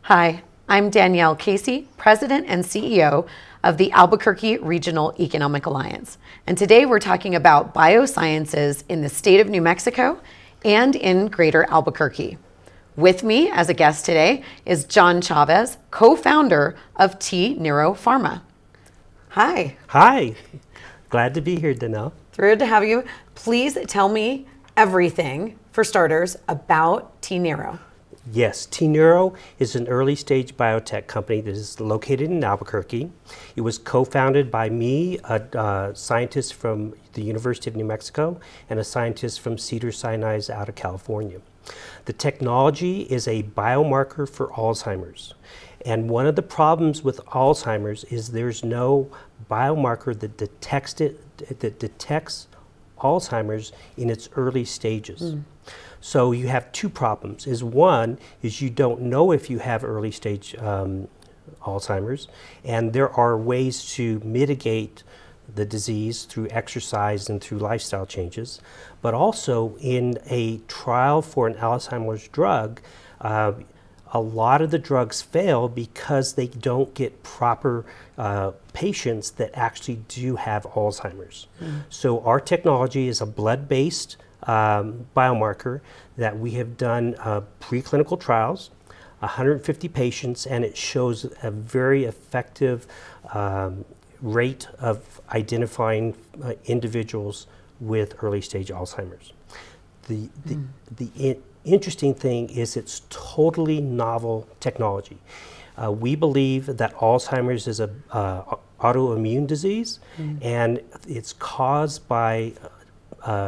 Hi, I'm Danielle Casey, President and CEO of the Albuquerque Regional Economic Alliance. And today we're talking about biosciences in the state of New Mexico and in greater Albuquerque. With me as a guest today is John Chavez, co-founder of T. Neuro Pharma. Hi. Hi, glad to be here, Danielle. Thrilled to have you. Please tell me everything, for starters, about T. Neuro. Yes, T. Neuro is an early stage biotech company that is located in Albuquerque. It was co-founded by me, a scientist from the University of New Mexico, and a scientist from Cedars-Sinai out of California. The technology is a biomarker for Alzheimer's. And one of the problems with Alzheimer's is there's no biomarker that detects Alzheimer's in its early stages. So you have two problems. One is you don't know if you have early stage Alzheimer's, and there are ways to mitigate the disease through exercise and through lifestyle changes. But also in a trial for an Alzheimer's drug, a lot of the drugs fail because they don't get proper patients that actually do have Alzheimer's. So our technology is a blood-based biomarker that we have done preclinical trials, 150 patients, and it shows a very effective rate of identifying individuals with early stage Alzheimer's. The interesting thing is it's totally novel technology. We believe that Alzheimer's is a autoimmune disease, and it's caused by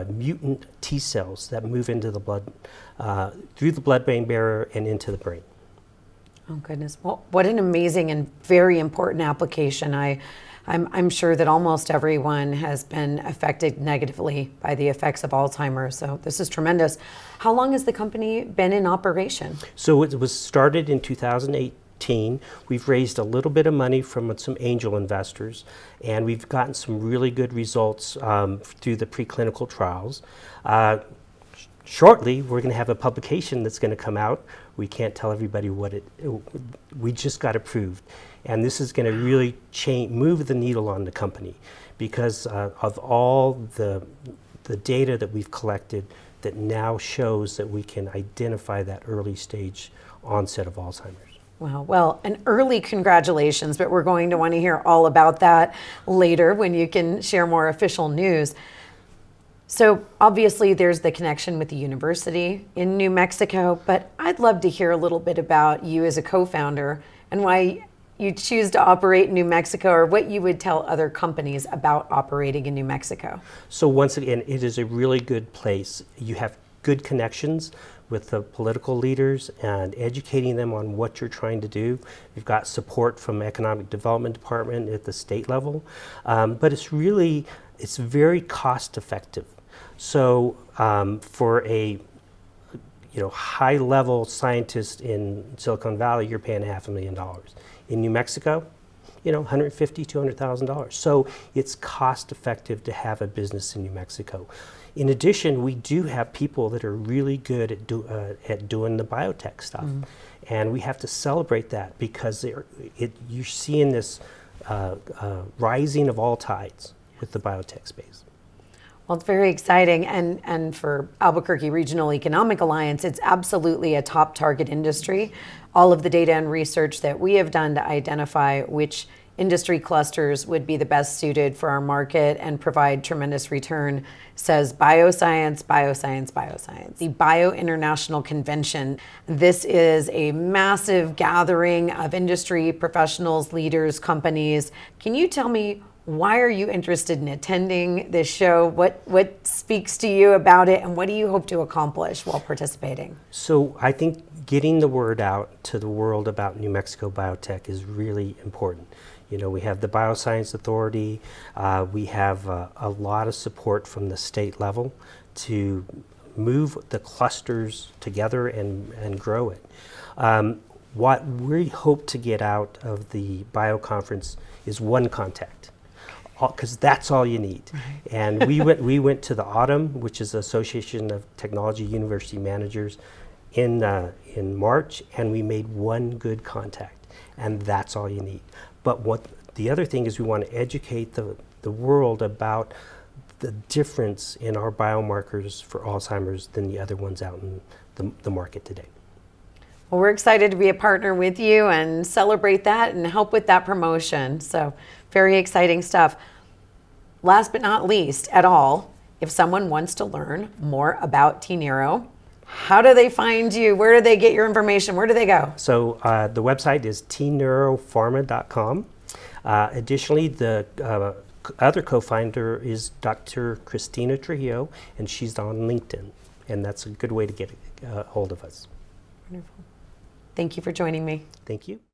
mutant T cells that move into the blood, through the blood-brain barrier and into the brain. Oh goodness, well, what an amazing and very important application. I'm sure that almost everyone has been affected negatively by the effects of Alzheimer's, so this is tremendous. How long has the company been in operation? So it was started in 2018. We've raised a little bit of money from some angel investors, and we've gotten some really good results through the preclinical trials. Shortly, we're going to have a publication that's going to come out. We can't tell everybody we just got approved. And this is going to really move the needle on the company because of all the data that we've collected that now shows that we can identify that early stage onset of Alzheimer's. Wow, well, an early congratulations, but we're going to want to hear all about that later when you can share more official news. So obviously there's the connection with the university in New Mexico, but I'd love to hear a little bit about you as a co-founder and why you choose to operate in New Mexico, or what you would tell other companies about operating in New Mexico. So once again, it is a really good place. You have good connections with the political leaders and educating them on what you're trying to do. You've got support from Economic Development Department at the state level, but it's very cost effective. So for a high-level scientist in Silicon Valley, you're paying $500,000. In New Mexico, $150,000, $200,000. So it's cost-effective to have a business in New Mexico. In addition, we do have people that are really good at doing the biotech stuff, and we have to celebrate that because you're seeing this rising of all tides with the biotech space. Well, it's very exciting, and for Albuquerque Regional Economic Alliance, it's absolutely a top target industry. All of the data and research that we have done to identify which industry clusters would be the best suited for our market and provide tremendous return says bioscience, bioscience, bioscience. The Bio International Convention, this is a massive gathering of industry professionals, leaders, companies. Can you tell me, why are you interested in attending this show? What speaks to you about it, and what do you hope to accomplish while participating? So I think getting the word out to the world about New Mexico biotech is really important. We have the Bioscience Authority. We have a lot of support from the state level to move the clusters together and grow it. What we hope to get out of the bio conference is one contact, because that's all you need. Right. And we went to the Autumn, which is the Association of Technology University Managers. in March, and we made one good contact, and that's all you need. But what the other thing is, we want to educate the world about the difference in our biomarkers for Alzheimer's than the other ones out in the market today. Well, we're excited to be a partner with you and celebrate that and help with that promotion. So very exciting stuff. Last but not least at all, if someone wants to learn more about tNeuro, how do they find you? Where do they get your information? Where do they go? So the website is tneuropharma.com. Additionally, the other co-founder is Dr. Christina Trujillo, and she's on LinkedIn, and that's a good way to get a hold of us. Wonderful. Thank you for joining me. Thank you.